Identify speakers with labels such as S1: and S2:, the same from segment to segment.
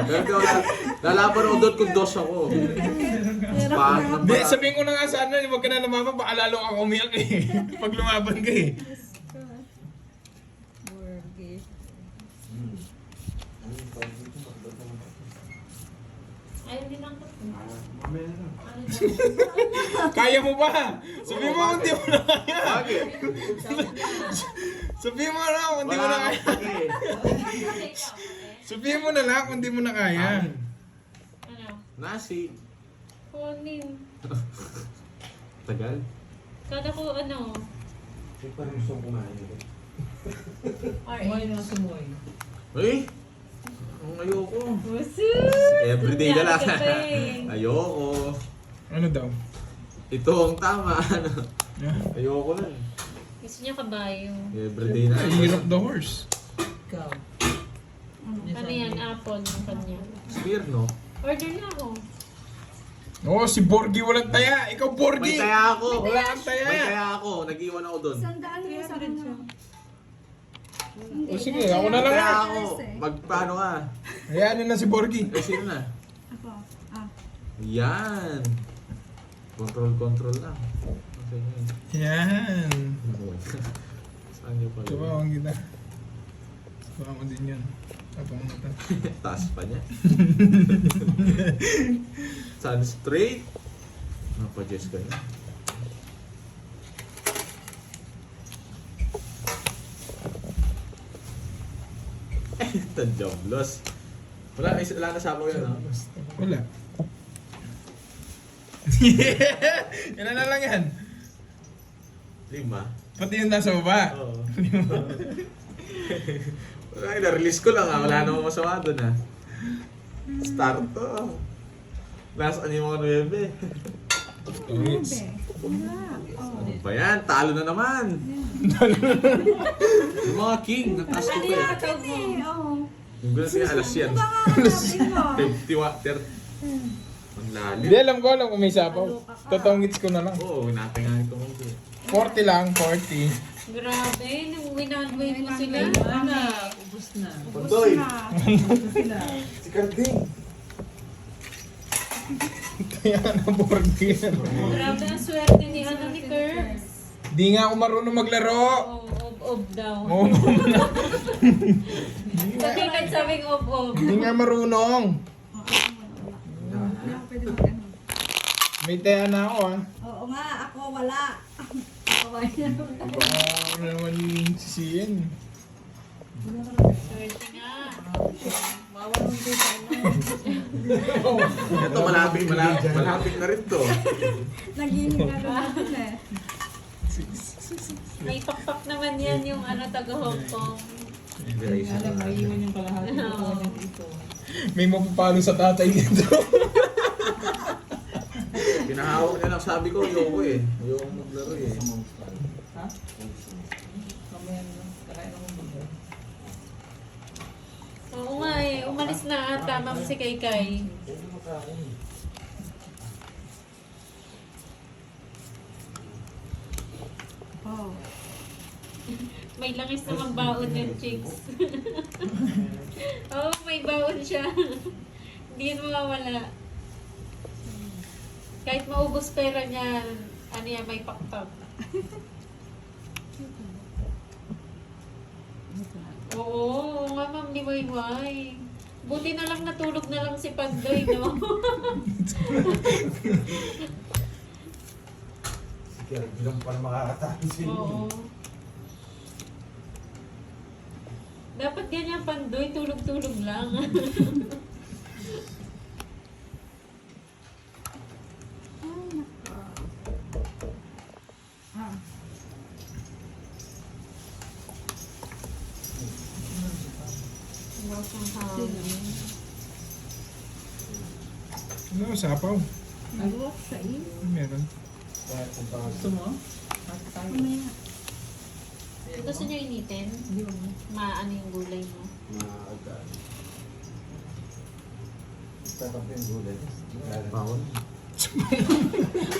S1: Pero lalaban ako doon kung dos ako. Paano na
S2: Hindi,
S1: pala?
S2: sabihin ko na nga sana, huwag ka na lumaban, baka lalo kang umiyak eh. Pag lumaban ka eh.
S3: Burgers.
S4: Ayun din ang
S2: Kaya mo ba? Sabihin mo kung di mo na kaya.
S1: Bakit?
S2: Sabihin mo na kung di mo na kaya. Sabihin mo na lang kung di mo na kaya.
S4: Ano?
S1: Nasi.
S4: Kunin.
S1: Tagal.
S4: Kada ko ano.
S5: Hindi pa rin gusto kumain ito.
S3: Sumoy na sumoy.
S1: Eh? Ang ayoko.
S4: Busus!
S1: Everyday na lang.
S4: Ka pa eh.
S1: Ayoko.
S2: Ano daw?
S1: Ito ang tama. Ayoko na.
S4: Gusto niya kabayo.
S1: Everyday na.
S2: Year of the horse.
S3: Ikaw.
S4: Ano yan? Apple yung kanya.
S1: Spear, no?
S4: Order na ako.
S2: Oo, si Borgie walang taya. Ikaw,
S1: May
S2: Borgie!
S1: taya ako.
S2: Wala kang taya.
S1: May taya ako. Nag-iwan ako doon.
S6: Sandaan mo sa ano.
S2: O sige, ako na lang
S1: Kaya
S2: ah.
S1: ako. Magpaano ka?
S2: Hayaan na si Borgie.
S1: Eh, sino na?
S6: Ako. Ah.
S1: Yan. Control lang. Okay.
S2: Yan.
S1: Saan niyo pala?
S2: Tumawang kita. Baka mo din yan. Abang mata.
S1: Taas pa niya. Sun straight. Napa-jess ka na. Tanjablos. Wala na sabaw yan, ha?
S2: Wala. Ilan na lang yan?
S1: 5.
S2: Pati yung nasa baba.
S1: Oo. Wala, na-release ko lang, ha? Wala namang masama doon, ha? Start to. Last ano yung mga 9.
S2: Yes.
S6: Wala. Oh.
S1: Ano ba yan? Talo na naman. Yung mga king, nataas ko pa eh.
S4: Tawag mo.
S6: Oo.
S1: Yung gano'n siya, alas yan.
S6: Baka hanapin mo.
S1: 50 watt. Ang lalim.
S2: Hindi, alam kung may sapaw. Totoong hits ko na lang.
S1: Oo, hinapin nga ito mong
S2: 40 lang, 40.
S4: Grabe, winagway mo sila.
S3: Ano? Ubus na.
S1: Pandoy!
S5: Si Carding!
S2: Kaya na Borgie.
S4: Grabe ang swerte ni ano ni Curbs.
S2: Di nga ako marunong maglaro.
S4: Ob daw.
S2: Oo.
S4: Pati nagsabing ob.
S2: Hindi nga marunong.
S6: Pwede mag-ano.
S2: May taya na ako ah.
S6: Oo nga, ako wala. Ako wala.
S2: Baka ano naman sisiyan.
S4: Swerte nga.
S3: Mawalong din sa ano.
S1: Ito, malapit na rin to.
S6: Naghihinga na natin eh.
S4: May pakpak naman yan yung ano taga Hong Kong.
S3: Alam, maiiwan yung kalahati ko
S4: Oo.
S3: ng ito.
S2: May mapapalo sa tatay dito.
S1: Pinahawak niya lang, sabi ko, ayoko eh. Ayoko maglaro eh.
S3: Ha? Mamaya na. Kakain ako mag
S4: Oo nga eh, umalis na ata ma'am si Kaykay.
S6: Oh.
S4: May langis namang baon yung chicks. Oo, may baon siya. Hindi yun mawawala. Kahit maubos pera niya, ano yan, may pakpak. Oo nga ma'am, ni Wayway. Buti na lang natulog na lang si Pandoy, no?
S5: Si Carding lang para makakatahan sa inyo.
S4: Oo. Dapat ganyan Pandoy, tulog-tulog lang.
S6: Ah.
S2: Ano, sapaw?
S6: Nagwak sa iyo.
S2: Meron.
S3: Gusto mo? Bakit tayo?
S6: Mamaya.
S4: Gusto niyo initin?
S3: Hindi mo.
S4: Maano yung gulay mo?
S5: Maagaan. Sarap yung gulay.
S1: Bawal.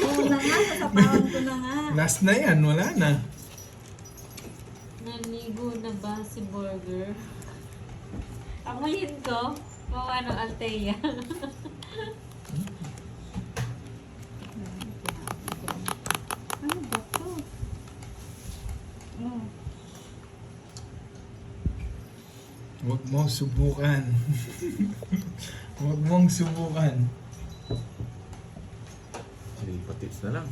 S6: Oo na nga, sasapawan ko na nga.
S2: Last na yan, wala na.
S4: Naligo na ba si Burger? Amuyin ko. Mawa ng Altea.
S6: Ano ba to? Oh.
S2: Huwag mong subukan. Huwag mong subukan.
S1: Lipat-tips na lang.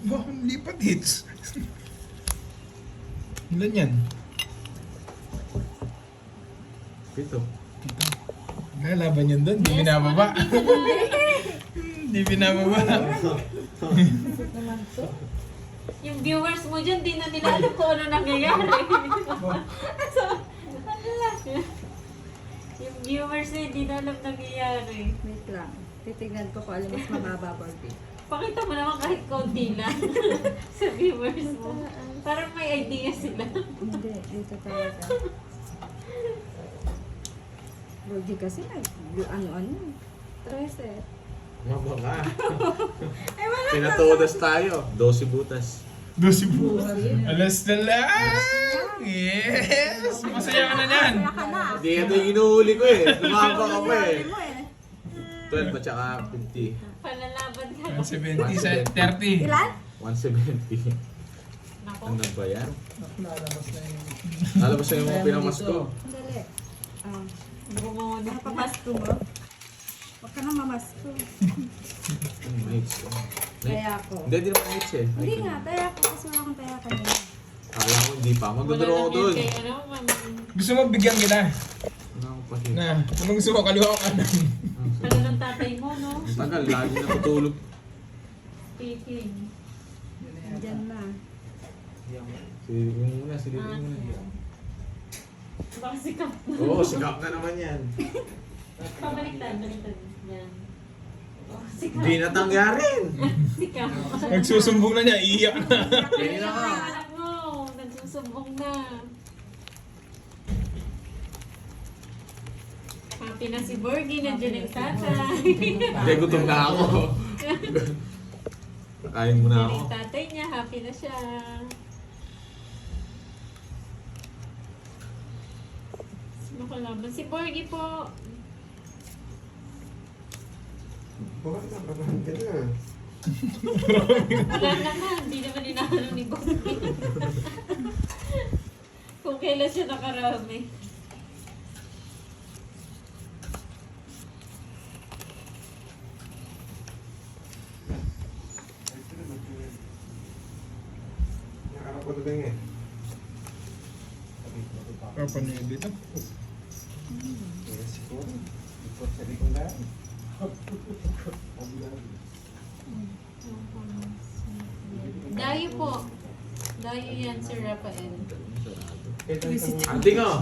S2: Bakit lipat hits? Ilan yan?
S1: 7.
S2: Nalaban yun doon, di binababa. Di binababa.
S4: Yung viewers mo dyan, di na nila alam kung ano nangyayari. Yung viewers eh, di na alam nangyayari.
S6: Wait lang. Titignan ko kung alam mas mababa Barbie.
S4: Pakita mo naman kahit konti lang sa viewers mo. Parang may idea sila.
S6: Hindi, dito talaga. Barbie kasi ano-ano. 13.
S1: Mama ka.
S6: Ay, wala.
S1: Pinatodas tayo. 12 butas.
S2: Dosi po. Alas na lang! Yes! Masaya ka na yan!
S6: Kaya ka na.
S1: Hindi ito yung inuhuli ko eh. Lumabang ako eh.
S6: Huli mo eh.
S1: 12 at saka 50.
S4: Palalaban ka.
S2: 170 sa 30.
S6: Ilan?
S1: 170.
S4: Nako.
S1: Ano ba yan?
S3: Lalabas na yung...
S1: Lalabas na yung mga pinamas ko.
S6: Sandali. Ah.
S4: Bumuni.
S6: Nakapamasko mo? Huwag ka na mamasko.
S1: Mates ko.
S6: Kaya ko.
S1: Hindi, hindi naman mates eh.
S6: Hindi nga, taya ko kasi wala akong taya kanina.
S1: Akala ko hindi pa. Magdodoro ako doon.
S4: Kaya ano,
S2: Gusto mo bigyan kita?
S1: Ano ako pa
S2: Na, anong gusto mo? Kaliwa o kanan?
S4: ano ng tatay mo, no?
S1: Ang tagal, lagi nakatulog.
S4: Speaking.
S6: Diyan na.
S1: Silipin mo muna, silipin mo muna.
S4: Baka sikap.
S1: Oo, sikap na naman yan.
S4: Pabaliktad, baliktad. Yan. Oh, sikap.
S1: Hindi na tangyarin.
S4: Sikap.
S2: Nagsusumbong na niya, iiyak na.
S1: Hindi na ka.
S4: Anak mo, nagsusumbong na. Happy na si Borgie, nandiyan yung tatay.
S1: Hindi, gutom na ako. Kain muna
S4: Nandiyan
S1: ako.
S4: yung tatay niya, happy na siya. Sino kalaban? Si Borgie po.
S5: Bakit nakarahan ka na?
S4: Wala naman, hindi naman inaano ni Borgie. Kung kailan siya nakarami.
S5: Nakarap ko na lang eh.
S2: Paano yun dito?
S5: Kaya siguro. Ikot sa likong daan.
S4: Dayo po. Dayo yan, Sir Rafael.
S1: Anting oh.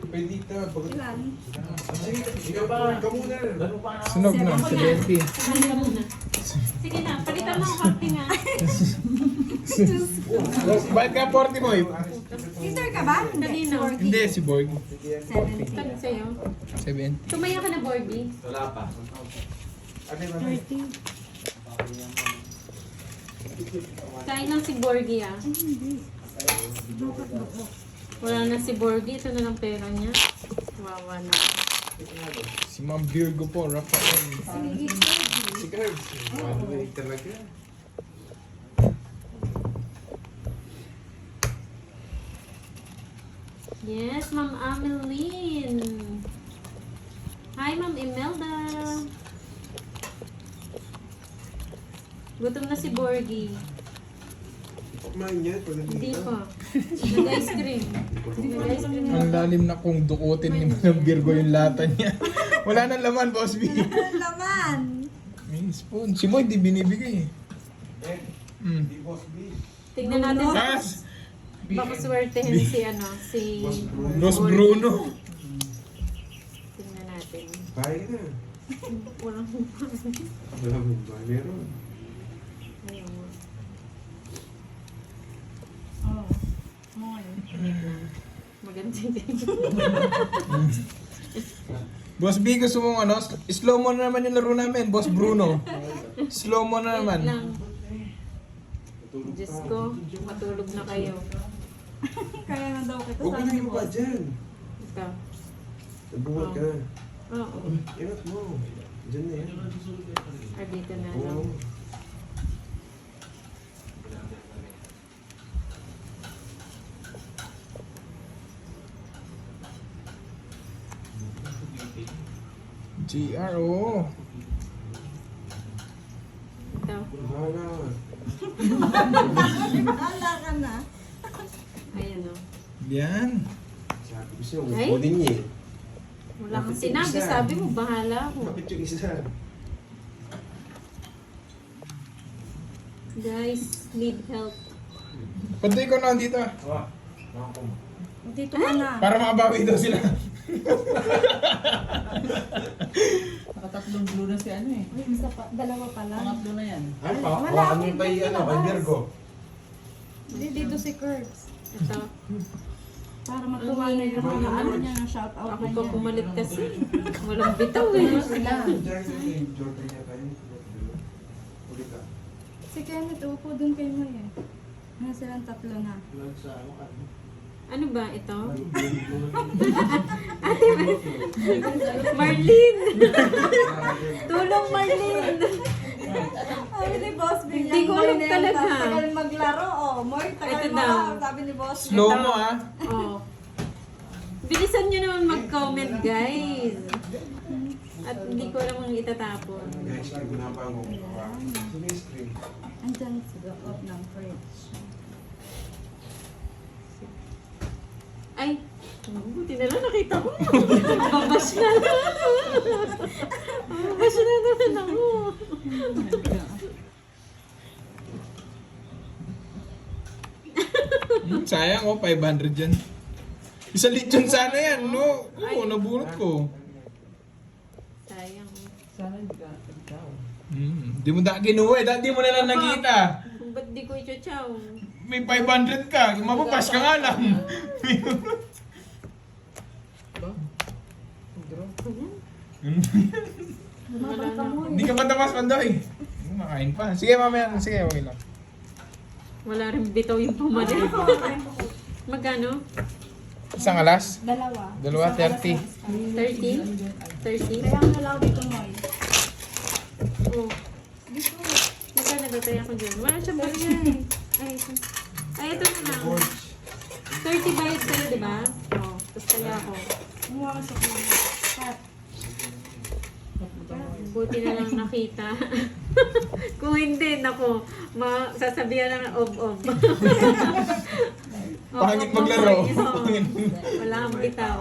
S5: Pwede ka.
S6: Ilan?
S5: Ikaw ba? Ikaw muna.
S2: Sunog na,
S4: Ako
S2: 70.
S4: Palitan ka muna. Sige na, palitan mo ang kape nga.
S2: Bakit ka 40 mo eh?
S6: Sister ka ba?
S4: Kanino?
S2: Hindi, si Borg.
S6: 70.
S4: Sabi sa'yo.
S2: 70.
S4: Tumaya ka na, Borgie.
S1: Wala pa.
S5: Ano ba?
S6: 30.
S4: Kain lang si Borgie ah. Wala na si Borgie, ito na lang pera niya. Wawa na.
S2: Si Ma'am Virgo po, Rafael.
S5: Si Carl. Ano ba talaga?
S4: Yes, Ma'am Ameline. Hi, Ma'am Imelda. Gutom na si Borgie.
S5: Kumain niya.
S4: Hindi pa. Nag-ice cream. Nag-ice cream.
S2: Ang lalim na kung dukutin ni Ma'am Virgo yung lata niya. Wala nang laman, Boss B.
S6: Laman.
S2: May spoon. Si Moy, di binibigay eh. Mm.
S5: Di Boss B.
S4: Tignan natin.
S2: As!
S4: Baka swertehin si ano, si
S2: Los Bruno.
S4: Tignan natin.
S5: Bahay na.
S4: Walang
S5: Wala mo ba? Meron.
S4: ayun.
S6: Oh. Moy.
S4: Maganda din.
S2: Boss B, gusto mong ano? Slow mo na naman yung laro namin, Boss Bruno. Slow mo na
S4: Wait
S2: naman.
S4: lang. Diyos ko, matulog na kayo.
S6: Kaya na daw kita
S5: Huwag mo
S6: sabi
S5: yung
S6: mo.
S5: pa dyan.
S4: Ito.
S5: Nabuhat ka na.
S4: Oo.
S5: Ingat mo. Diyan na yan.
S4: Or dito na lang.
S5: Oo.
S2: GRO.
S4: Ito.
S5: Bahala.
S6: Hala ka na.
S4: Ayan o.
S2: Yan.
S5: Sabi ko sa'yo,
S4: Ay?
S5: upo din niya eh.
S4: Wala kang
S5: Bakit yung
S4: sinabi.
S5: isa?
S4: Sabi mo, bahala ako.
S5: Bakit yung isa?
S4: Guys, need help.
S2: Pati ko na dito.
S6: Dito ka na.
S2: Para makabawi daw sila.
S3: Nakatatlong blue na si ano eh.
S6: Uy, isa pa. Dalawa pa lang.
S3: Pangatlo na yan.
S5: Ay, pa.
S6: Wala
S5: Hawakan mo
S6: akong
S5: yung kay,
S6: pinilabas.
S5: ano, kay Virgo.
S6: Hindi, dito si Curbs.
S4: Ito.
S6: Para matuwa na yung mga ano niya na shout out
S4: Ako
S6: na
S4: pa
S6: niya.
S4: pumalit kasi. Walang bitaw eh.
S5: Jordan niya kayo. Ulit ka.
S6: Si Kenneth, upo dun kay Moy eh. Ano silang tatlo na.
S4: Ano ba ito? Ate Marlene! Tulong Marlene!
S6: Sabi ni Boss,
S4: Hindi ko alam talaga.
S6: Tagal maglaro, oh. Moy, tagal
S4: Ito
S6: mo.
S4: daw.
S6: Sabi ni Boss.
S2: Slow mo ah.
S4: Oh. Bilisan nyo naman mag-comment guys. At hindi ko alam ang itatapon.
S5: Guys, ginapa mo. Sino yung screen?
S6: Andyan sa loob ng fridge.
S4: Ay! Buti na lang nakita ko. Babash na lang. Babash na naman ako.
S2: Sayang oh, 500 yan. Isang lechon sana yan, no? Oo, nabulot ko.
S4: Sayang.
S3: Sana hindi ka ikaw.
S2: Di mo da ginuwi, di mo na lang nakita.
S4: Kung ba't di ko ichochaw?
S2: May 500 ka, mapapas ka nga lang.
S4: Wala na.
S2: Hindi ka pa tamas pandoy. Makain pa. Sige, mamaya. Sige, okay lang.
S4: Wala rin bitaw yung pumalit. Magkano?
S2: Isang alas?
S6: Dalawa.
S2: Dalawa, 30.
S4: 30? 30?
S6: Kaya ang nalaw dito, Moy.
S4: Oh.
S6: Dito.
S4: Magkano ba tayo ako dyan? Wala siyang bayad. Ay, ito na lang. 30 bayad sa'yo, di ba? Oo. Tapos kaya ako.
S6: Kumuha ka sa kuha. Cut.
S4: Buti na lang nakita. Kung hindi, nako, sasabihan ng ob-ob.
S2: Pangit maglaro.
S4: Oo. Wala kang bitaw.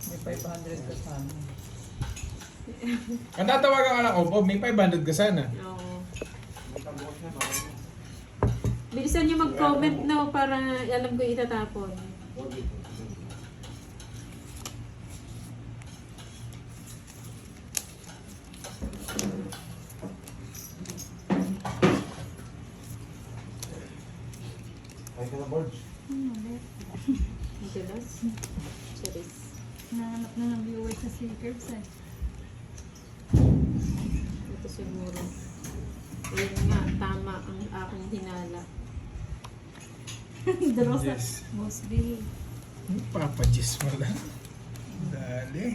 S3: May 500 ka sana.
S2: Ang tatawagan ka lang, Bob, may 500 ka sana.
S4: Oo. Bilisan nyo mag-comment no para alam ko itatapon.
S5: Ay ka na, Borge.
S4: Madalas. Cheers.
S6: Nahanap na ng viewers sa si Curbs eh.
S4: Ito siguro. Yun nga, tama ang aking hinala.
S6: Draw sa
S2: Yes.
S6: Boss B.
S2: Papajis mo lang. Dali.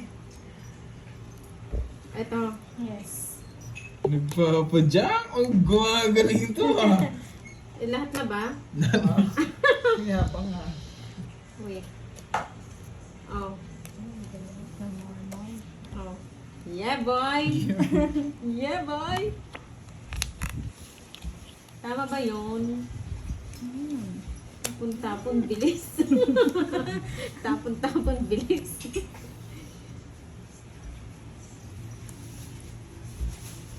S4: Ito.
S6: Yes.
S2: Nagpapadyak? Ang gumagaling to ah.
S4: Lahat na ba?
S3: Kaya pa nga.
S4: Wait. Oh. Oh. Yeah, boy! Yeah, boy! Tama ba yun? Tapon-tapon, bilis. Tapon-tapon, bilis.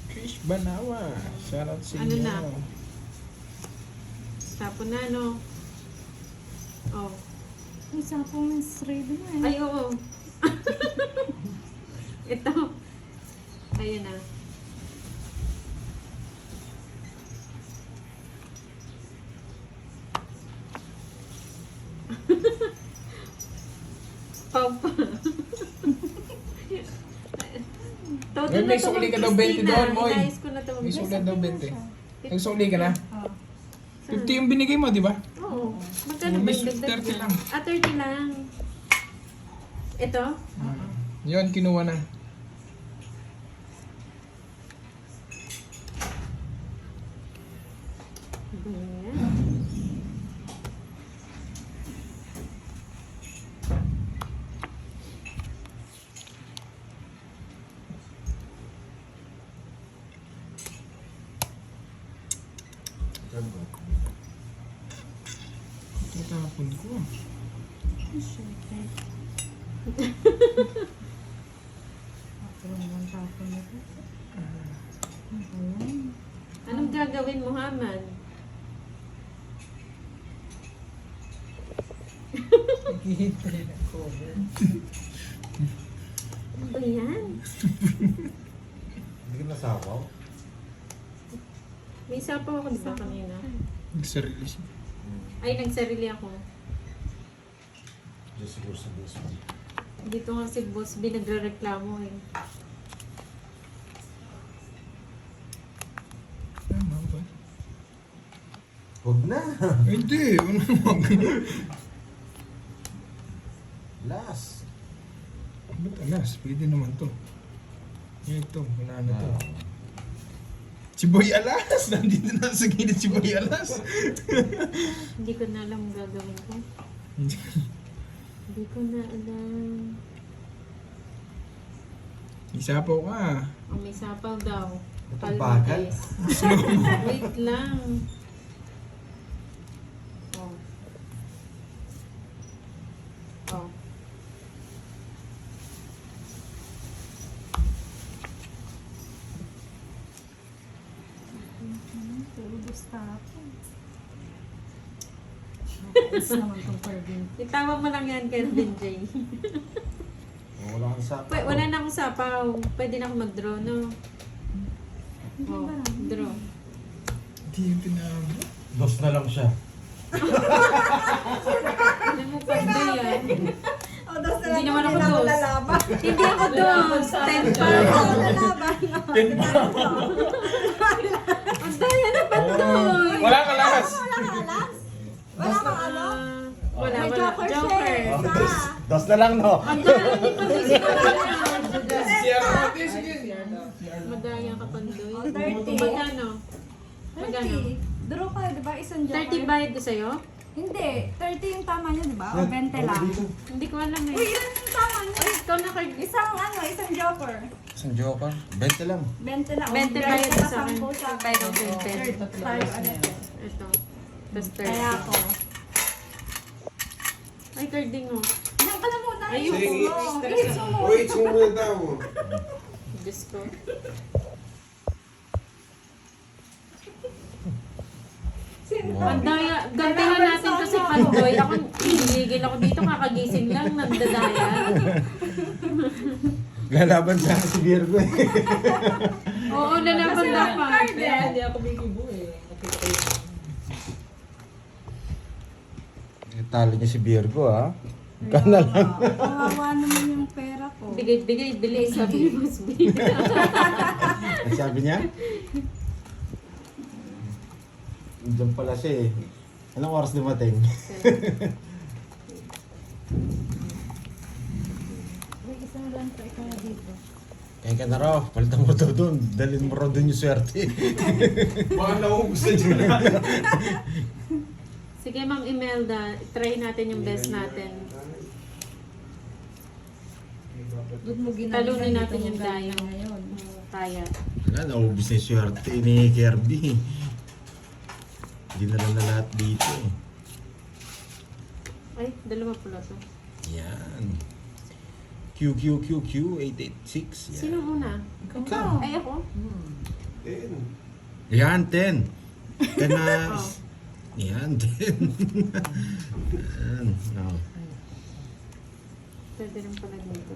S2: Krish Banawa. Shoutout sa
S4: Ano
S2: inyo.
S4: na? Tapon na, no? Oh.
S6: Ay, sapong is ready na eh.
S4: Ay, oo. Ito. Ayun na. Papa. Todo
S2: May
S4: na to,
S2: sukli ka
S4: Ma'am
S2: daw 20
S4: Christina.
S2: doon, Moy.
S4: Inayos ko na to, Ma'am
S2: May
S4: Christina.
S2: sulat daw 20. Nagsuli ka na?
S6: Oh.
S2: 50 yung binigay mo, di ba?
S4: Oo. Magkano Magkano ba yung
S2: Miss,
S4: dagdag
S2: 30
S4: mo?
S2: lang.
S4: 30 lang. Ito?
S2: Yun, kinuha na.
S4: Ayan.
S2: Tatapon ko.
S4: Anong gagawin mo, Haman?
S3: Naghihintay ng cover.
S4: Ano ba yan?
S5: Hindi ka nasapaw?
S4: May sapaw ako diba kanina?
S2: Nagsarili siya.
S4: Ay, nagsarili ako.
S5: Diyos siguro sa boss mo.
S4: Dito nga si Boss B nagre-reklamo eh.
S2: Tama ba?
S5: Huwag na!
S2: Hindi, ano naman.
S5: Last!
S2: Ba't alas? Pwede naman to. Ito, wala na to. Si Boy Alas! Nandito na sa gilid si Boy Alas.
S4: Hindi ko na alam ang gagawin ko. Hindi ko na alam.
S2: Isapaw ka.
S4: Ang may sapaw daw.
S5: Ito bagal.
S4: Palmites. Wait lang. Oh. Oh.
S6: Puro gusta ako. Ayos naman tong Parvin.
S4: Itawa mo lang yan, Kelvin J.
S5: Wala kang sapaw.
S4: Wala na akong sapaw. Pwede na akong mag-draw, no? Oh, draw.
S2: Hindi yung pinabot.
S5: Dos na lang siya.
S4: Alam mo, pwede yan.
S6: O, dos
S4: Hindi naman ako dos.
S6: lalaban.
S4: Hindi ako dos. 10 pa ako.
S6: Lalaban.
S4: Ang daya na ba doon?
S2: Wala ka las!
S6: Wala kang ano?
S4: Wala,
S6: May
S4: wala.
S6: joker
S4: Joker.
S6: siya. Isa.
S5: Dos na lang, no?
S4: Ang daya, hindi pa
S2: Sierra Mate, sige.
S4: Madaya ka pandoy.
S6: Oh, 30.
S4: Magkano? Magkano?
S6: 30. Draw ka, di ba? Isang joker.
S4: 30 bayad ko sa'yo?
S6: Hindi. 30 yung tama niya, di ba? O 20 lang.
S4: Hindi ko alam eh.
S6: Uy, yun yung tama niya.
S4: Ay, ikaw na card.
S6: Isang joker.
S5: Isang joker. 20 lang.
S6: 20 lang.
S4: 20 bayad ko sa akin.
S6: 10
S4: Bayad ko 20.
S6: Tayo, ano to?
S4: Ito. Tapos 30.
S6: Kaya ako.
S4: Ay, carding mo.
S6: Yan ka na muna.
S4: Ayun.
S6: Sige. Inis mo.
S5: Wait, sumula daw.
S4: Diyos ko. Ang daya. Gantihan natin to si Pandoy. Ako, hihigil ako dito. Kakagising lang. Nandadaya.
S5: Lalaban sa akin si Virgo eh.
S4: Oo, lalaban dapat.
S3: Kaya hindi ako bigibo eh. Nakikita.
S5: Talo niya si Virgo, ha? Kana lang.
S6: Kawawa naman yung pera ko.
S4: Bigay, bilis. Sabi ni Boss B.
S5: Ang sabi niya? Diyan pala siya eh. Anong oras dumating?
S6: Uy, isa na lang pa ikaw na dito.
S5: Kaya ka na raw, palitan mo daw doon. Dalhin mo raw doon yung swerte.
S2: Baka naubos na dyan.
S4: Sige, Ma'am Imelda. Try natin yung best natin.
S6: Doon mo ginagawa
S4: Talunin natin yung
S6: daya
S4: dayang
S6: ngayon.
S4: Kaya.
S5: Wala, naubos na yung swerte ni Kirby. Dinala na lahat dito eh.
S4: Ay, dalawa pula to.
S5: Yan. QQQQ886. Yan.
S4: Sino una?
S5: Ikaw.
S4: Ay, ako?
S5: Yan, 10. 10 na.
S4: Oh.
S5: Yan, 10. Yan. No.
S4: Pwede rin pala dito.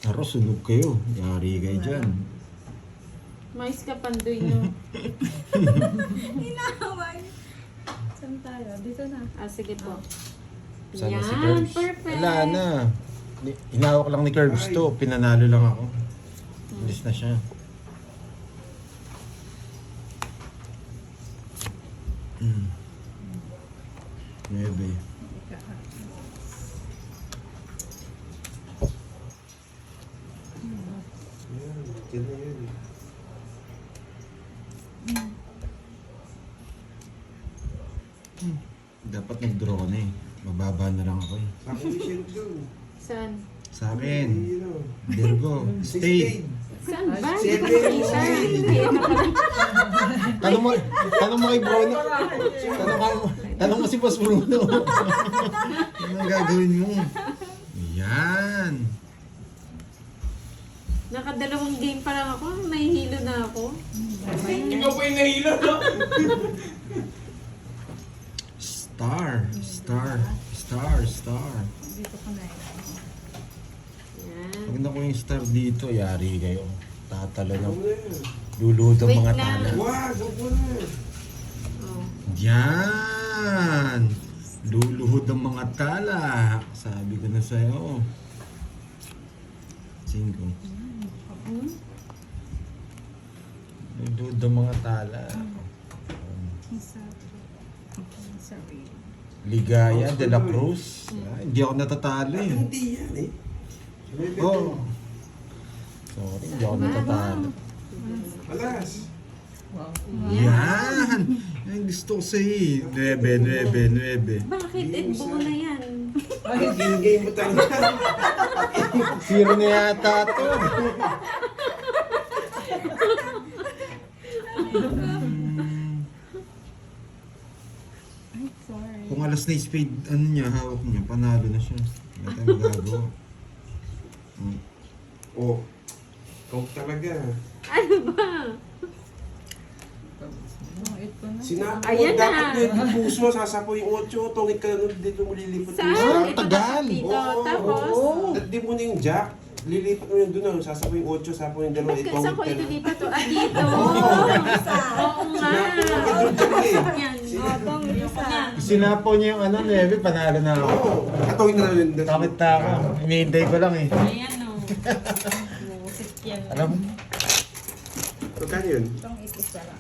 S5: Taro, sunog kayo. Yari kayo dyan.
S4: Mais ka, Pandoy, no?
S6: Inaway. Saan tayo? Dito na.
S4: Ah, sige po.
S5: Sana si
S4: Yan,
S5: Curbs.
S4: perfect.
S5: Wala na. Hinawak lang ni Curbs to. Pinanalo lang ako. Alis na siya. Nuebe.
S7: Yan, dyan na yan.
S5: Dapat nag-draw ka na eh. Mababa na lang ako eh.
S7: Sa akin yung shield doon.
S4: Saan?
S5: Sa akin,
S7: You know.
S5: Virgo, stay.
S4: Saan ba?
S7: Seven.
S4: Nakita. Kaya na pala.
S5: Tanong mo kay Bruno. Tanong mo si Boss Bruno. Ano ang gagawin mo? Yan.
S4: Nakadalawang game pa lang ako. Nahihilo na ako.
S2: Ikaw pa yung nahilo, no?
S5: Star.
S6: Dito ko na eh.
S4: Yan.
S5: Pag nakuha yung star dito, yari kayo. Tatalo na.
S7: Ano na yan?
S5: Lulod ang
S4: Wait
S5: mga
S4: lang.
S5: tala.
S7: Wag, huwag mo na.
S4: Oh.
S5: Yan! Luluhod ang mga tala. Sabi ko na sa'yo. 5. Luluhod ang mga tala.
S6: Sorry.
S5: Ligaya de la Cruz. Hindi ako natatalo eh.
S7: Hindi yan eh. May bet
S5: Oh.
S7: yun.
S5: Sorry, hindi ako natatalo.
S7: Alas.
S3: Wow.
S5: Yan! Yan gusto ko sa'yo eh. 9.
S4: Bakit? Buo na yan.
S7: Game mo talaga.
S5: Zero na yata to.
S6: Ay, sorry.
S5: Kung alas na spade, ano niya, hawak niya, panalo na siya. Wala tayong magagawa.
S7: Oh. Ikaw talaga.
S4: Ano ba?
S6: Oh, ito na.
S7: Sinabi mo,
S4: Ayan na.
S7: dapat na yung puso, sasapo yung 8, tungit ka na dito mo lilipat yung
S4: Saan?
S7: star.
S5: Ang tagal.
S4: Dito.
S7: Oo,
S4: Tapos,
S7: oo. At di mo na yung jack. Lilipat mo yun doon, sasapo yung 8, sasapo yung 2,
S4: ba't
S7: itong
S4: saan ko ito dito? Ah, dito. Oo nga. Yan. Oo, yan.
S5: Sinapo niya yung ano, 9, panalo na ako.
S7: Oo. Katawin na lang yun.
S5: Kapit na ako. Hinihintay ko lang eh.
S4: Ayan o. Musik yan.
S5: Alam mo,
S7: Magkano yun?
S6: Itong isa lang.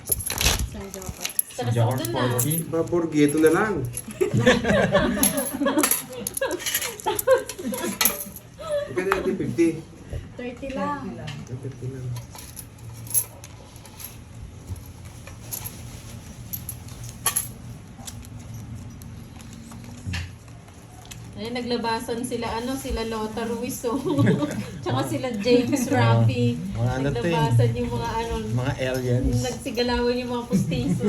S4: Isang joker.
S5: si
S4: Sarap
S5: Jokor
S4: doon na.
S5: 40.
S7: Baborgi, ito na lang. Magkano natin 50?
S6: 30 lang.
S7: 50 lang.
S4: Ayun, naglabasan sila, sila Lota Ruiz, oh. Tsaka sila James Rafi.
S5: Mga ano to eh.
S4: Naglabasan yung mga
S5: Mga aliens.
S4: nagsigalawan yung mga pustiso.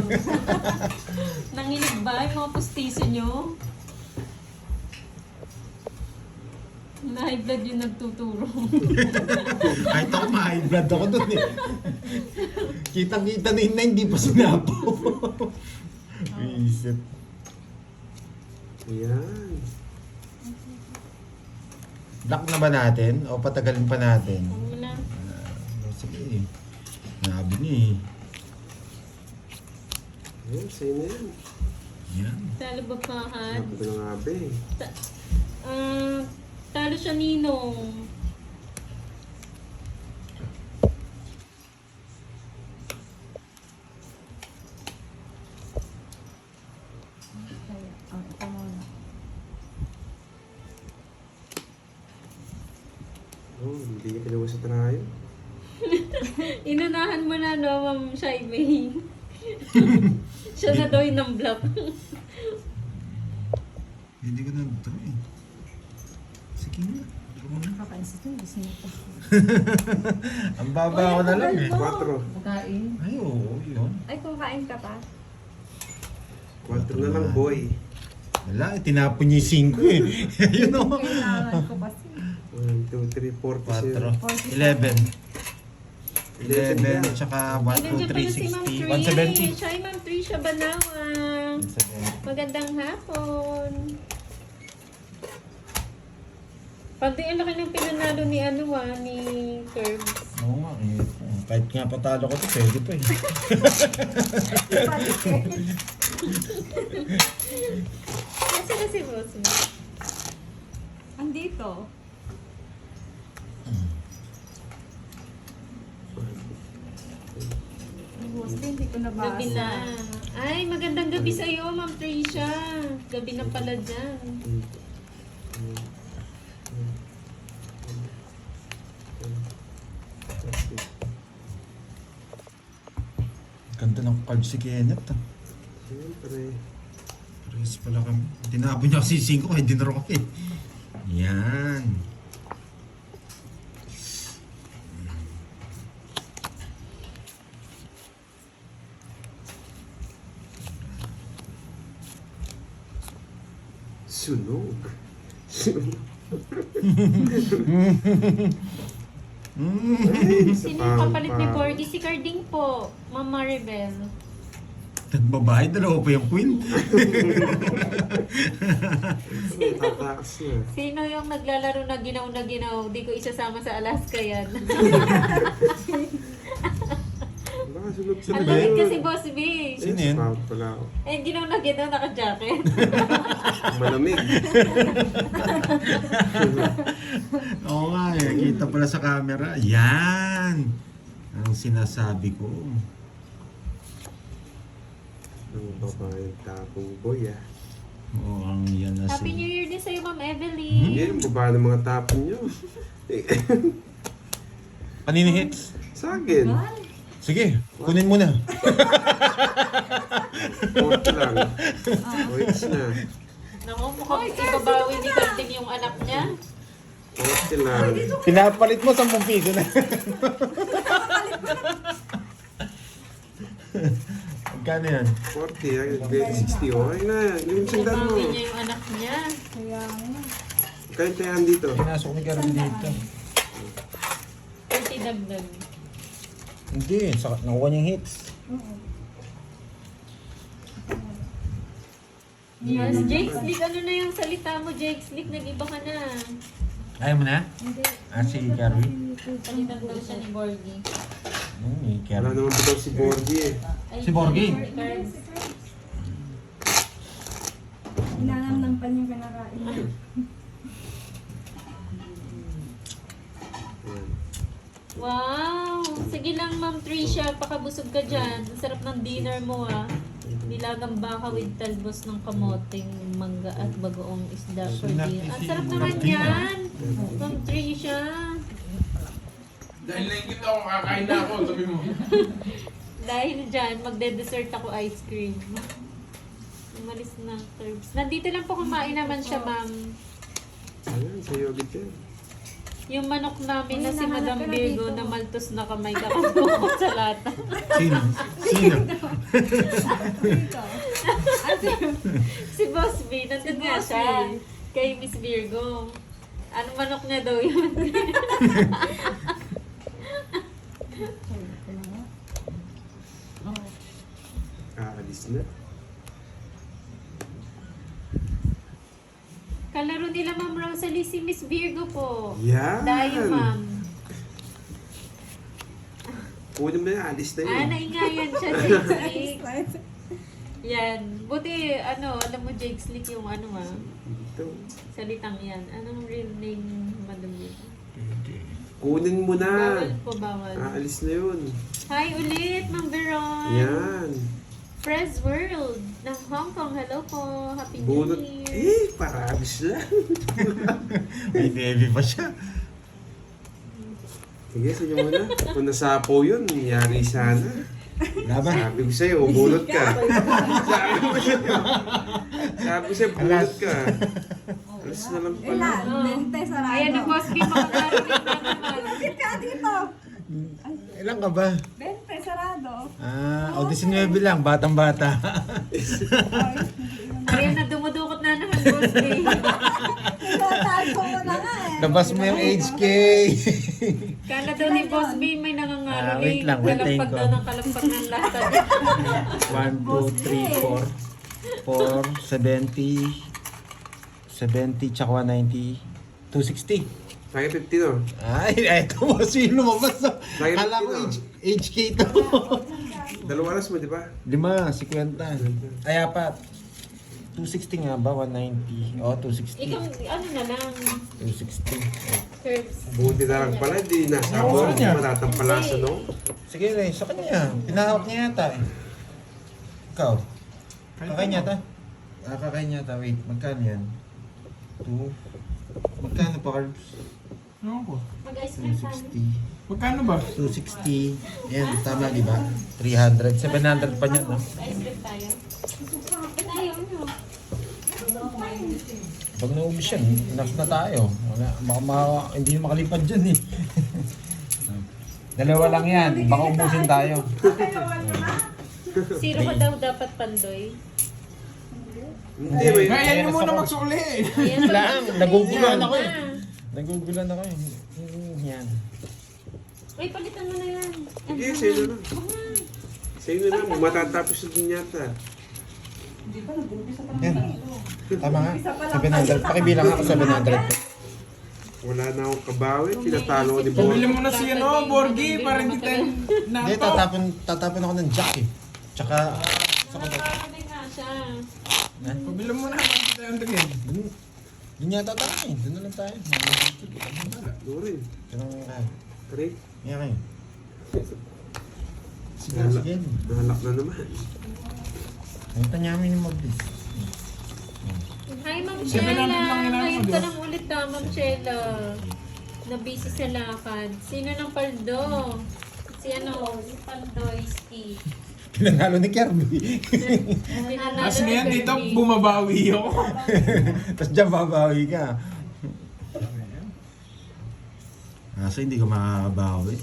S4: Nanginig ba yung mga pustiso nyo? Na-high blood yung nagtuturo.
S5: Kahit ako ma-high blood ako dun eh. Kitang-kita na yun na hindi pa sinapo. Isip.
S7: Ayan.
S5: Lock na ba natin? O patagalin pa natin?
S4: Ano mo na?
S5: Sige eh. Nabi niya eh.
S7: Ayan, sa'yo na yan.
S5: Yan.
S4: Talo ba Fahad?
S7: Sabi ko na nga ba eh.
S4: Talo siya Ninong.
S6: Oh, ito muna.
S7: Oh, hindi niya kinuha sa trayo.
S4: Inunahan mo na, no, Ma'am Shai May. Siya na daw yung nang-block.
S5: Hindi ko na ito eh. Sige na.
S6: Nakakainsit yung gusto nito.
S5: Ang baba ko na lang eh.
S7: 4.
S3: Pagkain.
S5: Ay, oo, yun.
S6: Ay, kung kain ka pa.
S7: 4 na lang, boy.
S5: Wala, eh, tinapon niya yung 5 eh. Yun o.
S6: Kailangan ko kasi.
S7: 1, 2, 3, 4 kasi.
S5: 4. 11. 11 at saka 1, 2, 3, 60. 170.
S4: Siya ay Ma'am Trisha Banawang. Magandang hapon. Pati ang laki ng pinanalo ni ni Curbs.
S5: Oo nga eh. Kahit nga patalo ko to, pwede pa eh.
S4: Kasi na si Boss mo.
S6: Andito. Mostly, hindi ko nabasa.
S4: Gabi na. Ay, magandang gabi sa'yo, Ma'am Tricia. Gabi na pala dyan.
S5: Ganda ng card si Kenneth. Ah.
S7: Siyempre.
S5: Pares pala kami. Tinapon niya kasi 5 kaya dinaro ko eh. Yan.
S7: Sunog.
S4: Sino yung kapalit ni Borgie? Si Carding po, Ma'am Maribel.
S5: Nagbabayad, dalawa pa yung queen.
S7: Tatakas na.
S4: Sino yung naglalaro na ginaw na ginaw? Di ko isasama sa Alaska yan.
S7: Baka sunog sa
S4: Ang lamig kasi, Boss B.
S5: Sino yun?
S7: Scout pala ako.
S4: Eh, ginaw na ginaw, naka-jacket.
S7: Malamig.
S5: Oo nga eh, kita pala sa camera. Yan! Ang sinasabi ko.
S7: Ang babae tapong boy ah.
S5: Oo, ang yan na
S4: Happy New
S5: si...
S4: Year din sa'yo, Ma'am Evelyn.
S7: Yan, baba ng mga tapon nyo.
S5: Kanini hits?
S7: Sa akin.
S5: Sige, kunin mo na.
S7: Port lang. Wait na.
S4: Naku, mukhang ibabawi ni Carding yung anak niya.
S7: Port lang.
S5: Pinapalit mo 10 piso na. Magkano yan?
S7: 40, ay, 60. Okay na. Yung sundan mo.
S4: Ibabawi niya yung anak niya.
S6: Kaya nga.
S7: Kain tayan dito.
S5: Pinasok ni Carmen dito.
S4: 30 dagdag.
S5: Hindi, nakuha niyang hits.
S4: Yes, Jake Slick, ano na yung salita mo, Jake Slick? Nag-iba ka na.
S5: Ayaw mo na? Si Carmen?
S4: Palitan daw siya ni Borgie.
S5: Ni
S7: Wala
S5: Carmen.
S7: naman ba daw si Borgie eh.
S4: Ay,
S5: Si Borgie?
S4: Cards.
S6: Inanamnampan yung kinakain.
S7: Ayan.
S4: Wow! Sige lang, Ma'am Tricia, pakabusog ka dyan. Ang sarap ng dinner mo, ah. Nilagang baka with talbos ng kamoting, mangga at bagoong isda for dinner. Ang sarap naman yan! Ma'am Tricia!
S2: Dahil nakikita ko kakain na ako, sabi mo.
S4: Dahil dyan, magde-dessert ako ice cream. Umalis na, Curbs. Nandito lang po kumain naman siya, ma'am.
S7: Ayan, sa yogurt yan.
S4: Yung manok namin na si Madam Virgo na maltos na kamay kakabukot sa lata.
S5: Sino? Sino?
S4: Si Boss B, nandun nga siya. Kay Miss Virgo. Ano manok niya daw yun?
S7: Aalis na.
S4: Kalaro nila Ma'am Rosalie si Miss Virgo po.
S7: Yan.
S4: Dahil ma'am.
S7: Kunin mo na, alis na yun.
S4: Naingayan siya, Jake Slick. Yan. Buti, alam mo Jake Slick yung
S7: Dito.
S4: salitang yan. Anong real name, Madam Virgo?
S7: Kunin mo na.
S4: Bawal po, bawal.
S7: Aalis na yun.
S4: Hi ulit, Ma'am Veron.
S7: Yan.
S4: Press World ng Hong Kong. Hello po. Happy New
S7: Bunot.
S4: Year.
S7: Para alis lang.
S5: May baby pa siya.
S7: Sige, sige muna. Kung nasapo yun, nangyari sana.
S5: Laban.
S7: Sabi ko sa'yo, bunot ka. Sabi ko sa'yo, bunot ka. Alis na lang pala.
S6: Ilan? 20 sarado.
S4: Ayan ang Boss B, makakarinig na naman.
S6: Bakit ka dito?
S5: Ilan ka ba?
S6: 20 sarado.
S5: O 19 lang, batang-bata.
S4: Ayan na, dumudukot na naman, Boss B.
S6: Tinatago mo na nga eh.
S5: Labas mo yung HK.
S4: Kala daw ni Boss B may nangangaroling.
S5: Wait lang, wait,
S4: Kalampag
S5: ko.
S4: daw ng kalampag ng lata.
S5: 1, 2, 3, 4. 4, 70. 70, tsaka 190. 260.
S7: Kaya 50 no?
S5: Ay, eto mo, sino lumabas?
S7: Bakit
S5: Alam ko,
S7: yun,
S5: HK to.
S7: 2 oras mo, di ba?
S5: 5, 50. Ay, apat. 260 nga ba? 190. O, 260.
S4: Ikaw, na lang,
S5: 260.
S4: Curbs.
S7: Buti na lang pala, di nasabot.
S5: Oo,
S7: Hindi
S5: niya.
S7: matatampalasan, no?
S5: Sige, Ray, sa kanya. Pinahawak niya yata eh. Ikaw?
S2: Kahit
S5: Kakain
S2: ano.
S5: yata? Kakain yata. Wait, magkano yan? 2. Magkano pa, Carbs?
S2: Ewan ko.
S4: Mag-ice cream tayo.
S5: 260.
S2: Magkano ba?
S5: 260. Yan, tama di ba? 300. 700 pa niyan, no?
S4: Ice cream tayo. Ba't ayaw nyo?
S5: Pag naubos yan, enough na tayo. Wala, hindi na makalipad dyan eh. Dalawa lang yan. Baka ubusin tayo.
S4: Zero ka daw dapat, Pandoy.
S7: Hindi, may...
S2: Kaya nyo muna magsuli.
S4: Ayan.
S5: Lang, naguguluhan ako eh.
S4: Ah.
S5: Naguguluhan ako eh. Yan.
S4: Uy, palitan mo na yan.
S7: Sige, sa'yo na lang. Sa'yo na lang, matatapos na din yata.
S5: Yan. Tama nga. 700. Pakibilang ako 700.
S7: Wala na akong kabawi, pinatalo ko ni Borgi.
S2: Pabili mo na si ano, Borgi, para hindi tayo
S5: Hindi,
S2: nato.
S5: tatapon ako ng jack eh. Tsaka,
S4: Nakakabay nga siya.
S2: Pabili mo na, hindi tayo antagin.
S5: yun yata tayo eh. Doon na lang tayo.
S7: Doon.
S5: Ganun nga.
S7: Tari,
S5: Yan kayo. Sige,
S7: Wala.
S5: sige.
S7: nahalak na naman.
S5: Ang tanyamin yung mabilis.
S4: Hi, Ma'am
S2: 700
S4: Shella.
S2: lang yun,
S4: Ngayon
S2: ano,
S4: ka
S2: Diyos.
S4: lang ulit Ma'am Shella. Na-busy sa lakad. Sino ng paldo? Si ano? Si Paldoyski.
S5: Pinanalo ni Kirby.
S2: Tapos ngayon dito, bumabawi ako.
S5: Tapos dyan babawi ka. Kaso hindi ko makakabawi.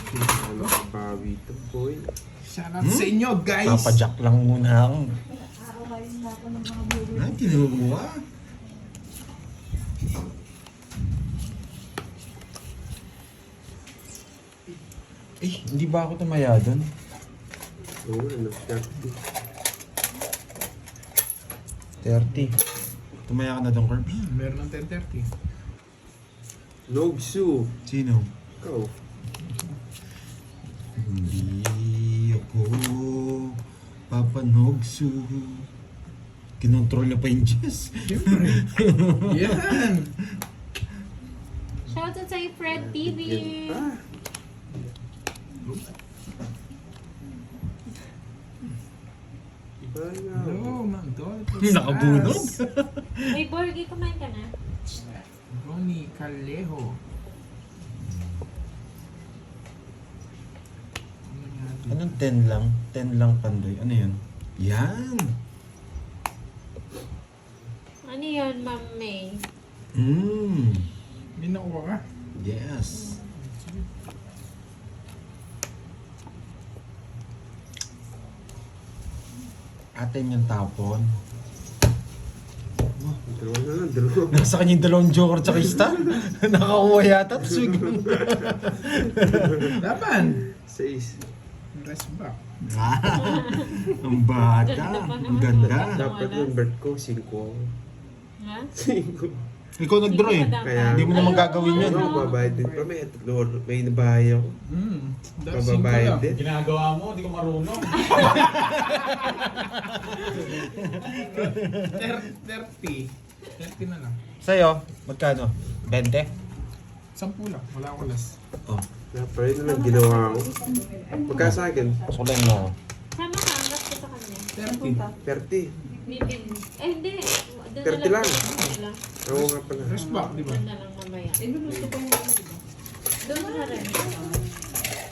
S7: Pinatalo ko kabawi ito, boy.
S2: Shoutout sa inyo, guys.
S5: Papajack lang muna ako. Ay, kinuha. Eh, hindi ba ako tumaya doon?
S7: Oo, ano,
S5: 30. Tumaya ka na doon, Kirby.
S2: Meron ng 10:30.
S7: Nogsu.
S5: Sino?
S7: Ikaw.
S5: Hindi ako papanogso. Kinontrol na pa yung Diyos.
S2: Siyempre. Yan.
S4: Shoutout sa'yo, Fred TV.
S7: Ah,
S2: Hello, Ma'am Dol.
S5: Nakabunod.
S4: Uy, Borgie, kumain ka na?
S2: Ronnie Callejo.
S5: Anong 10 lang? 10 lang, Pandoy. Ano yun? Yan!
S4: Ano yun, Ma'am May?
S2: May nakuha ka?
S5: Yes. Atin yung tapon.
S7: dalawa na lang, dalawa.
S5: Nasa kanya yung dalawang joker tsaka star. Nakakuha yata. Tapos biglang...
S2: Laban.
S7: 6.
S2: Rest back.
S5: Ang bata. Ang ganda.
S7: Dapat yung birth ko, 5 ako.
S4: Ha?
S7: 5.
S5: Ikaw nag-draw eh.
S7: Kaya-
S5: Hindi mo naman gagawin yun.
S7: Ano, babayad din pa. May nabahay ako. Pababayad din.
S1: Ginagawa mo, hindi ko marunong.
S2: 30 na lang.
S5: Sa'yo, magkano? 20?
S2: 10 lang. Wala akong last.
S5: Oh,
S7: Naparay na lang ginawa ko. Magka sa akin?
S5: pasulan mo ako.
S4: Sama ka, hanggat ko sa kanya.
S2: 30.
S7: 30.
S4: Bibig. Eh, hindi. Doon
S7: 30 lang.
S4: Doon lang.
S7: Oo nga pala.
S2: Rest back, di ba?
S4: Doon na lang mamaya. Doon na rin.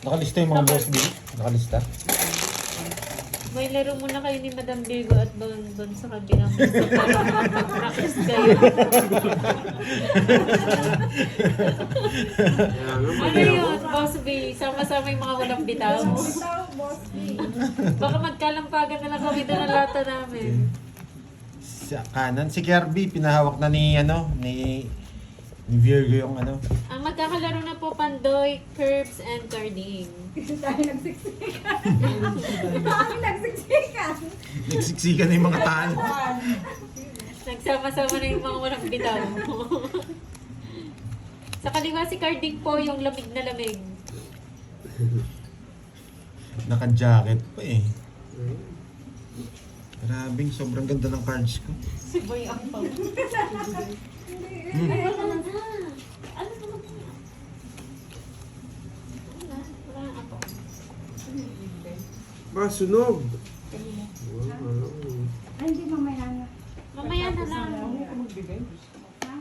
S5: Nakalista yung mga boss dito? Nakalista?
S4: May laro muna kayo ni Madam Virgo at Bon sa kabilang practice kayo.
S7: Kaya nga,
S4: Ano
S7: mali ako.
S4: yun, Boss B? Sama-sama yung mga walang bitaw. Baka magkalampagan na lang kami doon ang lata namin.
S5: Sa kanan, si Kirby, pinahawak na ni, ni Virgo yung
S4: Ang magkakalaro na po Pandoy, Curbs, and Carding.
S6: Tayo nagsiksikan. Kami nagsiksikan.
S5: nagsiksikan na yung mga talo.
S4: Nagsama-sama na yung mga walang bitaw. Sa kaliwa si Carding po, yung lamig na lamig.
S5: Naka-jacket pa eh. Grabing, sobrang ganda ng cards ko.
S4: Si Boy ang pang. Ay, wala na. Ano naman? Wala ako.
S7: Ba, sunog.
S4: Kanina.
S7: Wow.
S6: Ay, hindi mamaya na.
S4: Mamaya na lang.
S6: Ha?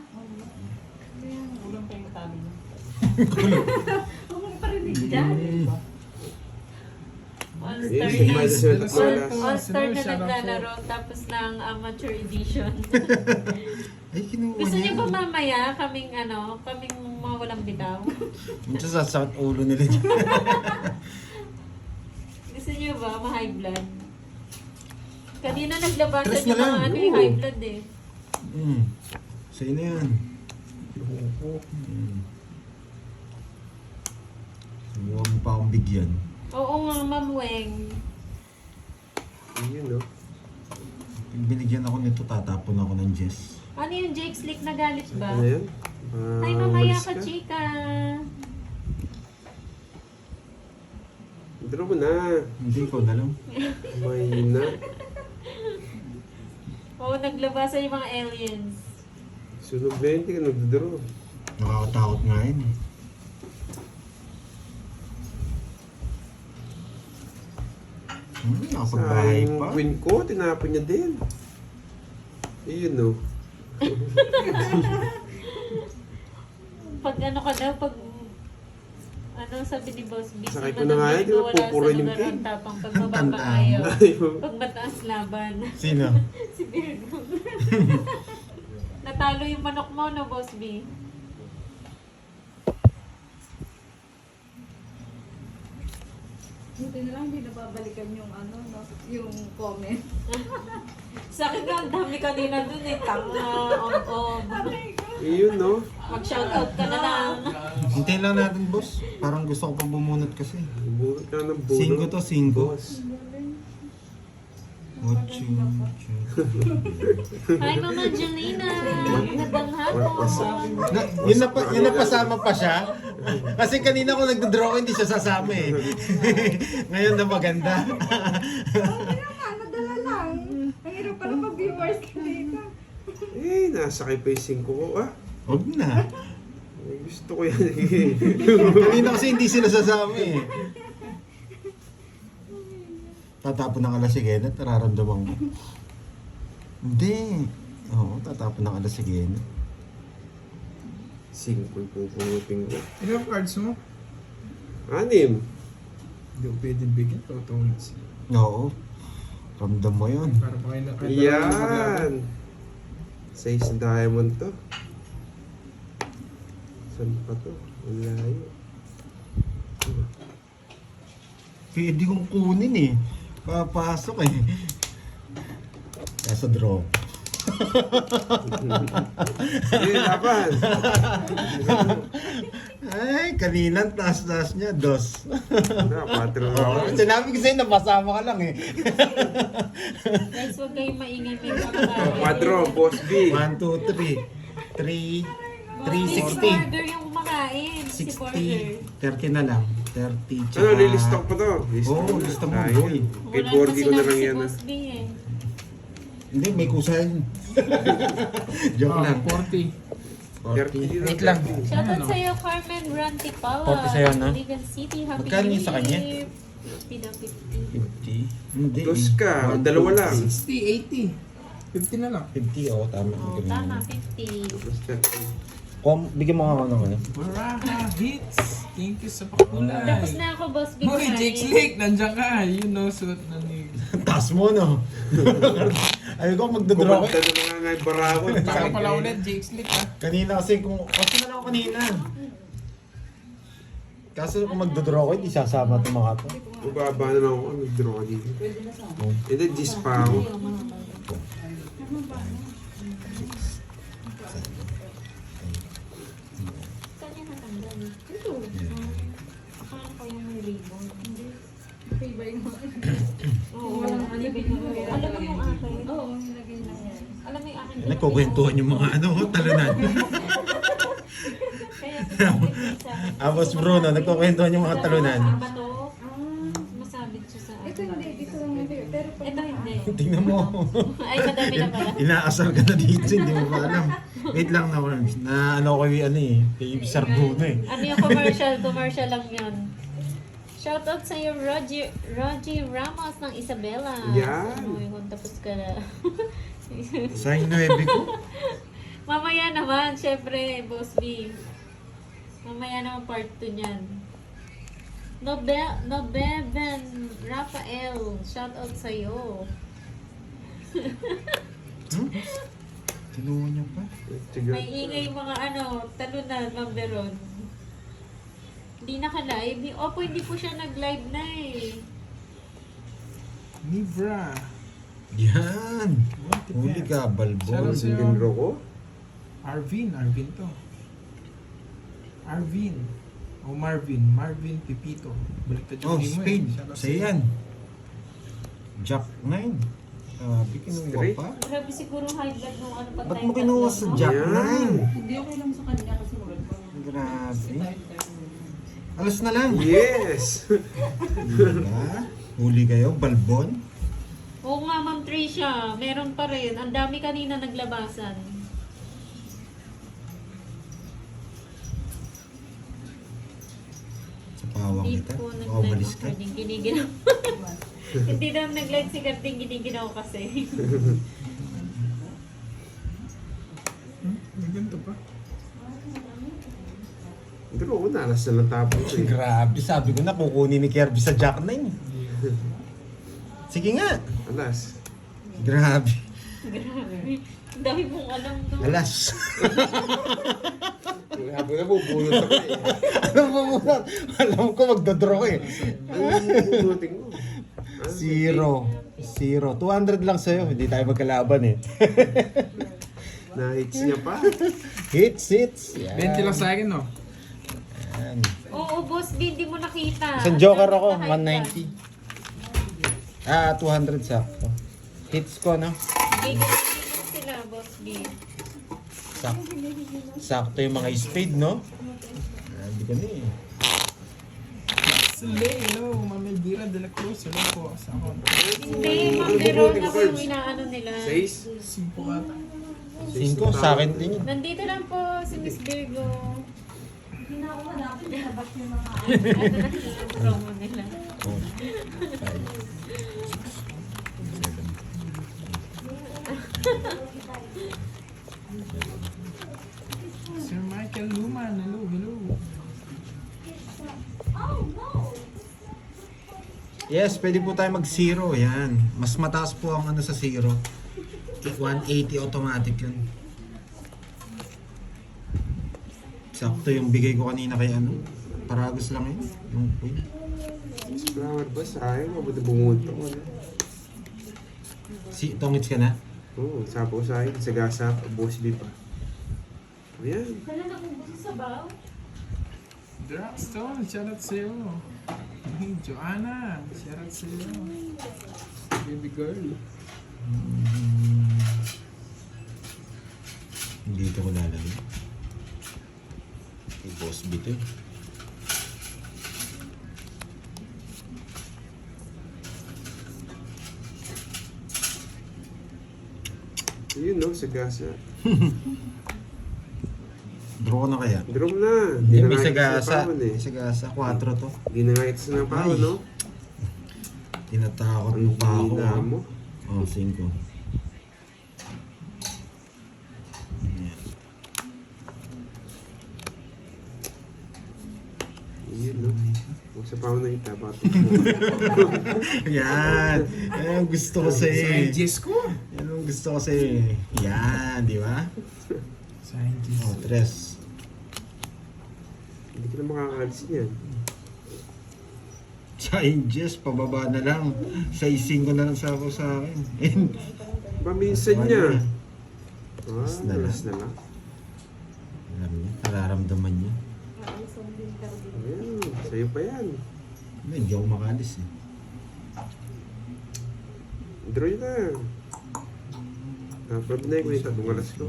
S3: Ulang pa yung tabi niya.
S6: Huwag mo parinig dyan.
S4: All-star
S7: Yes,
S4: na.
S7: may dessert at lolas.
S4: All-star na naglalaro tapos ng amateur edition.
S5: Ay, kinuha
S4: Gusto niyo
S5: niya.
S4: ba mamaya kaming kaming mga walang bitaw?
S5: Minsan sasakit ulo nila dyan.
S4: Gusto niyo ba ma-high blood? Kanina naglabasan
S5: Tres na
S4: yung mga
S5: lang.
S4: ano yung high blood eh.
S5: Sa'yo na yan. Huwag mo pa akong bigyan.
S4: Oo nga, Ma'am Weng.
S7: Yun, no?
S5: Pag binigyan ako nito, tatapon ako ng Jess.
S4: Ano yung Jake Slick na galit ba?
S7: Ano yan?
S4: Ay, mamaya
S7: Walis
S4: ka, chika.
S7: Draw mo na.
S5: Hindi ko na lang.
S7: May na.
S4: Oo, naglabasan yung mga aliens.
S7: Sunog na yun, hindi ka nagdraw.
S5: Nakakatakot nga yun. Nakapagbahay
S7: Sayang
S5: pa.
S7: queen ko, tinapon niya din. Yun, no?
S4: Pag ano ka daw, pag ano sabi ni Boss B,
S7: Sakay
S4: si
S7: ko na nga
S4: Madam
S7: yun,
S4: Virgo wala sa
S7: pupuruin yung
S4: lugar
S7: king.
S4: ang tapang pag mababa
S5: Tandaan
S4: ayaw.
S5: mo.
S7: Ayaw.
S4: Pag mataas laban.
S5: Sino?
S4: Si Virgo. Natalo yung manok mo, no, Boss B?
S6: Buti na lang hindi nababalikan yung ano, no, yung comment.
S4: Sa akin nga, ang dami kanina dun eh. Tanga, om-om.
S7: Yun, no?
S4: Mag-shoutout ka na lang.
S5: Hintayin lang natin, boss. Parang gusto ko pa bumunot kasi.
S7: Bunot ka ng bunot.
S5: 5 to, 5.
S7: Boss.
S5: Ocho.
S4: Hi, Mama Jelena. Magandang hapon.
S5: Yun na pasama pa siya. Kasi kanina ko nagdodraw ko, hindi siya sasama eh. Ngayon na maganda.
S6: Okay naman, nadala lang. Ang hirap pala mag-viewers ka dito.
S7: Eh, nasakay pa yung 5 ko. Ah,
S5: Huwag na.
S7: gusto ko yan eh.
S5: Kanina kasi hindi sila sasama eh. Tatapon ng alas si Kenneth, nararamdaman ko. Hindi. Oo, tatapon ng alas si Kenneth.
S7: 5 yung pupungutin ko.
S2: Ilang cards mo?
S7: 6.
S2: Hindi ko pwedeng bigyan. Totoo na siya.
S5: Oo. Ramdam mo yun.
S2: Para pa kayo na kayo
S7: Yan. 6 diamond to. Saan pa to? Ang layo.
S5: Pwede kong kunin eh. Papasok eh. Nasa draw.
S7: Eh, laban.
S5: Ay, kanina taas-taas niya, 2.
S7: 4 na ako.
S5: Sinabi ko sa'yo, napasama ka lang eh.
S4: Guys, huwag kayong maingay. May mga
S7: 4, boss B.
S5: 1, 2, 3. 3. 360.
S4: Burger yung kumakain. Si Burger.
S5: 60. 30 na lang. 30. Tsaka...
S7: Ano, lilista ko pa to?
S5: Oo, lista mo,
S7: Sayang.
S5: boy.
S7: Kay
S4: Wala
S7: Borgie ko na
S4: sinabi
S7: lang
S4: si
S7: yan.
S4: Boss B eh.
S5: Hindi, may kusa yun. Joke lang.
S2: 40.
S7: 30.
S2: Wait lang.
S4: Shoutout sa'yo, Carmen Rantipala.
S5: 40 sa'yo, no?
S4: Ligan City. Happy
S5: Magkano
S4: New
S5: yung sa kanya?
S4: Year. 50 na 50.
S5: 50. Hindi.
S7: Dos ka, dalawa lang.
S2: 60, 80. 50 na lang.
S5: 50, oo, tama.
S4: Oh, tama, 50.
S5: Bigyan mo ako ng ano.
S2: Baraha hits. Thank you sa pakulay.
S4: Tapos na ako, Boss B.
S2: Hoy, Jake Slick, nandiyan ka. You know, suot na ni...
S5: Taas mo, no? Ayaw ko magdodraw ko.
S7: Kumanta na nga nga yung barakon.
S2: Saka pala ulit, Jake Slick ha.
S5: Kanina kasi kasi na lang ako kanina. Kaso kung magdodraw ko, hindi sasama itong mga to.
S7: Bubaba na lang ako. Nag-draw ka dito. Hindi, gis pa ako.
S4: Saan yan natanggal? Ito. Akala ko yung may ribbon. Hindi.
S6: Okay ba yung mga?
S4: Oo,
S6: Walang
S4: alam
S6: ano,
S4: mo yung akin.
S6: Oo, nilagay na yan.
S4: Alam mo yung akin.
S5: Nagkukwentuhan yung mga ano, talunan.
S4: Kaya sinabi sa
S5: Abos Bruno, nagkukwentuhan yung mga talunan.
S4: Ang bato,
S6: Ah,
S4: masabit siya sa
S6: ito hindi, dito lang ito. Pero pag
S4: Ito hindi.
S5: Tingnan mo.
S4: Ay, madami na pala.
S5: Inaasar ka na dito, hindi mo pa alam. Wait lang na, ano ko yung ano eh, kay Sir Bruno eh.
S4: Ano yung commercial? Commercial lang yun. Shoutout sa'yo, Roger Ramos ng Isabela.
S7: Yan.
S4: Uy, kung tapos ka na.
S5: Sa 9 ko.
S4: Mamaya naman, syempre, Boss B. Mamaya naman part 2 niyan. Nobeven Rafael, shoutout sa'yo.
S5: Tinungan niya pa.
S4: May ingay mga talunan, Ma'am Veron. Hindi naka-live. Opo, hindi po siya nag-live na eh.
S2: Nivra.
S5: Yan. Huli ka, balbon.
S2: Shoutout sa'yo.
S7: Sinbinro ko?
S2: Arvin to. Arvin. O Marvin Pipito. Baliktad
S5: Oh,
S2: yung name mo eh.
S5: Spain.
S2: Shoutout
S5: Sa'yo yan. Jack 9. Sabi, kinuha
S7: Straight.
S5: pa.
S4: Grabe siguro high blood nung ano pa
S5: Ba't mo kinuha sa Jack
S7: Yan.
S5: 9?
S3: Hindi okay lang sa kanya kasi murad pa.
S5: Grabe. Alas na lang.
S7: Yes!
S5: Diba? Huli kayo, balbon.
S4: Oo nga, Ma'am Tricia. Meron pa rin. Ang dami kanina naglabasan.
S5: Sa pawang
S4: Hindi
S5: kita.
S4: po
S5: Makabalis ka.
S4: nag-live. Giniginaw. Hindi na nag-live si Garding. Giniginaw kasi.
S2: May ganito pa.
S7: Pero ako nalas na lang tapos eh.
S5: Grabe, sabi ko na kukunin ni Kirby sa Jack 9. Sige nga.
S7: Alas.
S5: Grabe.
S4: Grabe. Ang dami mong alam no.
S5: Alas.
S7: Habang na bubunot ako eh.
S5: Alam mo muna. Alam ko magdodraw ko eh.
S7: Anong bubunutin mo?
S5: Zero. 200 lang sa'yo. Hindi tayo magkalaban eh.
S7: Na-hits niya pa.
S5: Hits.
S2: 20 lang sa akin, no?
S5: Yan.
S4: Oo, Boss B, hindi mo nakita.
S5: Isang joker
S4: Ang
S5: ako,
S4: dami ka high
S5: 190. 200 sakto. Hits ko, no?
S4: blood. Gigil sila, Boss B.
S5: Sakto yung mga spade, no? Hindi ko na eh.
S2: Sunday, hello. Ma'am Elvira de la Cruz. Hello po sa ako.
S4: Hindi, Ma'am Veron ako yung inaano nila.
S7: 6?
S2: Simpo ata.
S5: 5 sa akin din.
S4: Nandito lang po si Miss Virgo.
S6: Hindi na ako hanapin, nabak yung mga
S4: Ano na yung promo nila.
S5: 4, 5, 6, 7.
S2: Sir Michael Luman. Hello.
S5: Yes, pwede po tayo mag-zero. Yan. Mas mataas po ang sa zero. 180 automatic yun. Sakto yung bigay ko kanina kay Paragos lang yun. Yung queen.
S7: Flower ba? Sayang. Mabuti bumunot ako na.
S5: Tongits ka na?
S7: Oo, sapo sa akin. Sagasa. Boss B pa. Ayan.
S4: Wala na kung gusto sa baw.
S2: Dragstone, shoutout sa'yo. Hey, Joanna, shoutout sa'yo. Baby girl.
S5: Dito ko lalagay. Boss bito eh.
S7: Yun no, sagasa.
S5: Draw ko na kaya?
S7: Drum na.
S5: Hindi, may
S7: na nga
S5: sagasa.
S7: ito
S5: May sagasa. 4 to.
S7: Hindi na nga ito sa napaw,
S5: Ay.
S7: no?
S5: Tinatakot
S7: Ang
S5: mo pa ako.
S7: hina
S5: ah.
S7: mo.
S5: Oh, 5.
S7: Yun no. Huwag sa pao na itapat.
S5: Yan. Yan ang gusto ko
S2: Sa
S5: sa'yo.
S2: Jess ko.
S5: Yan ang gusto ko sa'yo. Yan, di ba?
S2: Sa Jess.
S5: Oh, 3.
S7: Hindi ka na makakalis niyan.
S5: Changes, pababa na lang. 6-5 na lang sa ako sa akin.
S7: Paminsan niya. Ah,
S5: Last na lang.
S7: last na lang.
S5: Alam niya, nararamdaman niya.
S7: Ayan, sa'yo pa yan.
S5: Hindi ako makalis eh.
S7: Draw yun na. Dapat na yung may tatong alas ko.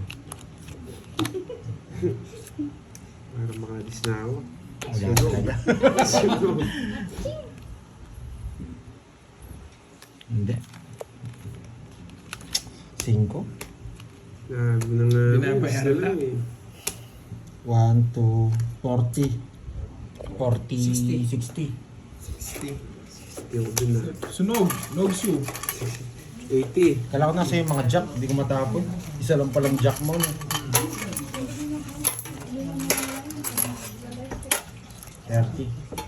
S7: Para makalis na ako.
S5: Wala talaga.
S7: Sino?
S5: Hindi. 5?
S7: Grabe na nga.
S2: Binabayaran lang.
S5: 1, 2, 40. 40, 60.
S7: 60 ako dun na.
S2: Sunog. Nogsu.
S7: 80.
S5: Kala ko nasa yung mga jack, hindi ko matapon. Isa lang palang jack mo. No? 30.